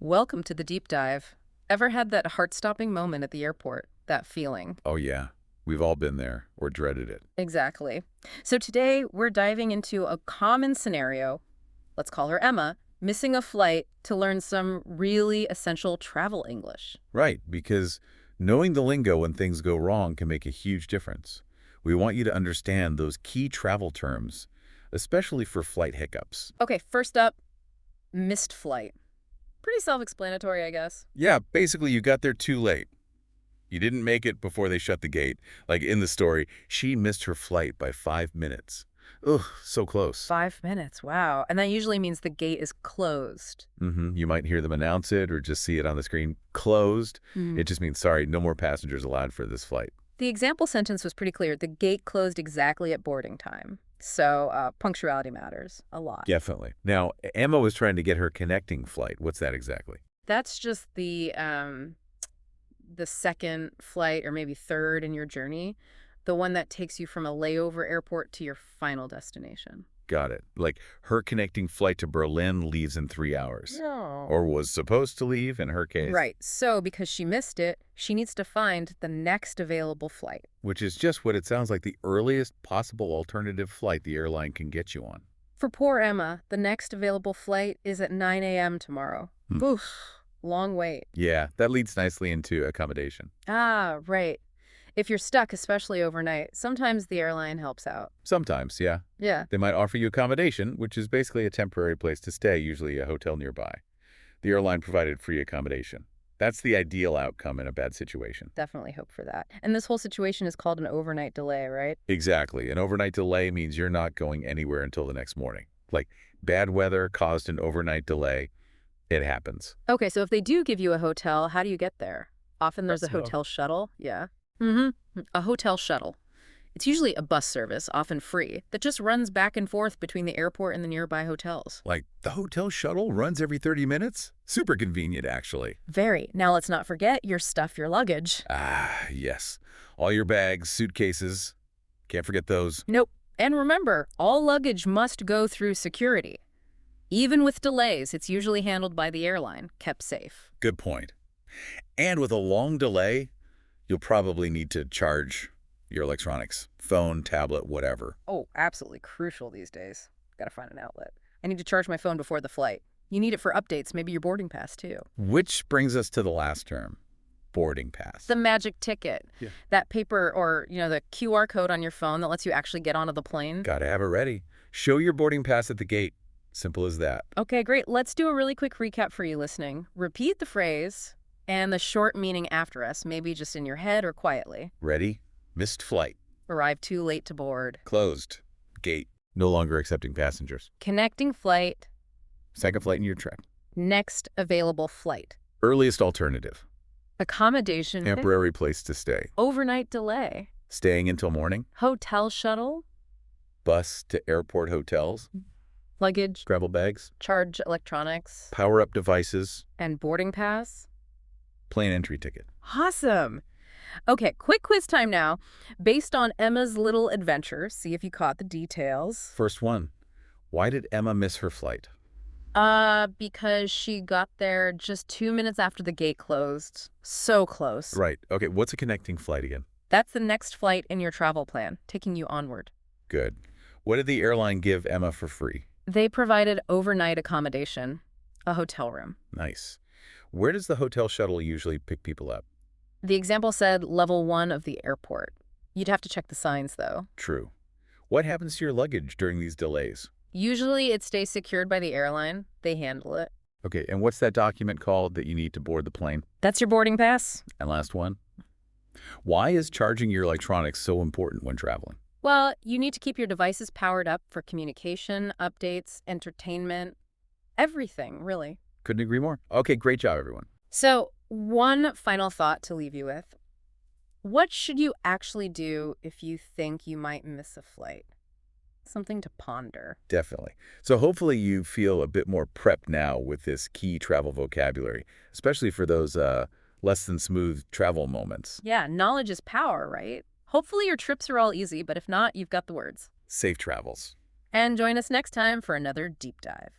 Welcome to the deep dive. Ever had that heart-stopping moment at the airport? That feeling? Oh, yeah. We've all been there or dreaded it. Exactly. So today we're diving into a common scenario. Let's call her Emma, missing a flight to learn some really essential travel English. Right, because knowing the lingo when things go wrong can make a huge difference. We want you to understand those key travel terms, especially for flight hiccups. Okay, first up, missed flight. Pretty self-explanatory, I guess. Yeah, basically you got there too late. You didn't make it before they shut the gate. Like in the story, she missed her flight by 5 minutes. Ugh, so close. 5 minutes, wow. And that usually means the gate is closed. You might hear them announce it or just see it on the screen. Closed. Hmm. It just means, sorry, no more passengers allowed for this flight. The example sentence was pretty clear. The gate closed exactly at boarding time. So punctuality matters a lot. Definitely. Now, Emma was trying to get her connecting flight. What's that exactly? That's just the second flight or maybe third in your journey, the one that takes you from a layover airport to your final destination. Got it. Like her connecting flight to Berlin leaves in 3 hours. No. Or was supposed to leave in her case. Right. So because she missed it, she needs to find the next available flight. Which is just what it sounds like the earliest possible alternative flight the airline can get you on. For poor Emma, the next available flight is at 9 a.m. tomorrow. Oof, long wait. Yeah, that leads nicely into accommodation. Ah, right. If you're stuck, especially overnight, sometimes the airline helps out. Sometimes, yeah. Yeah. They might offer you accommodation, which is basically a temporary place to stay, usually a hotel nearby. The airline provided free accommodation. That's the ideal outcome in a bad situation. Definitely hope for that. And this whole situation is called an overnight delay, right? Exactly. An overnight delay means you're not going anywhere until the next morning. Like bad weather caused an overnight delay. It happens. Okay, so if they do give you a hotel, how do you get there? Often there's a That's about- hotel shuttle. Yeah. Mm-hmm. A hotel shuttle. It's usually a bus service, often free, that just runs back and forth between the airport and the nearby hotels. Like the hotel shuttle runs every 30 minutes? Super convenient, actually. Very. Now let's not forget your stuff, your luggage. Ah, yes. All your bags, suitcases. Can't forget those. Nope. And remember, all luggage must go through security. Even with delays, it's usually handled by the airline, kept safe. Good point. And with a long delay, you'll probably need to charge your electronics. Phone, tablet, whatever. Oh, absolutely crucial these days. Gotta find an outlet. I need to charge my phone before the flight. You need it for updates, maybe your boarding pass, too. Which brings us to the last term, boarding pass. The magic ticket. Yeah. That paper or, the QR code on your phone that lets you actually get onto the plane. Gotta have it ready. Show your boarding pass at the gate. Simple as that. Okay, great. Let's do a really quick recap for you listening. Repeat the phrase and the short meaning after us, maybe just in your head or quietly. Ready? Missed flight. Arrived too late to board. Closed. Gate. No longer accepting passengers. Connecting flight. Second flight in your trip. Next available flight. Earliest alternative. Accommodation. Temporary place to stay. Overnight delay. Staying until morning. Hotel shuttle. Bus to airport hotels. Luggage. Travel bags. Charge electronics. Power-up devices. And boarding pass. Plane entry ticket. Awesome. Okay, quick quiz time now. Based on Emma's little adventure, see if you caught the details. First one. Why did Emma miss her flight? Because she got there just 2 minutes after the gate closed. So close. Right. Okay, what's a connecting flight again? That's the next flight in your travel plan, taking you onward. Good. What did the airline give Emma for free? They provided overnight accommodation, a hotel room. Nice. Where does the hotel shuttle usually pick people up? The example said level 1 of the airport. You'd have to check the signs, though. True. What happens to your luggage during these delays? Usually it stays secured by the airline. They handle it. Okay, and what's that document called that you need to board the plane? That's your boarding pass. And last one. Why is charging your electronics so important when traveling? Well, you need to keep your devices powered up for communication, updates, entertainment, everything, really. Couldn't agree more. Okay, great job, everyone. So, one final thought to leave you with. What should you actually do if you think you might miss a flight? Something to ponder. Definitely. So hopefully you feel a bit more prepped now with this key travel vocabulary, especially for those less than smooth travel moments. Yeah, knowledge is power, right? Hopefully your trips are all easy, but if not, you've got the words. Safe travels. And join us next time for another deep dive.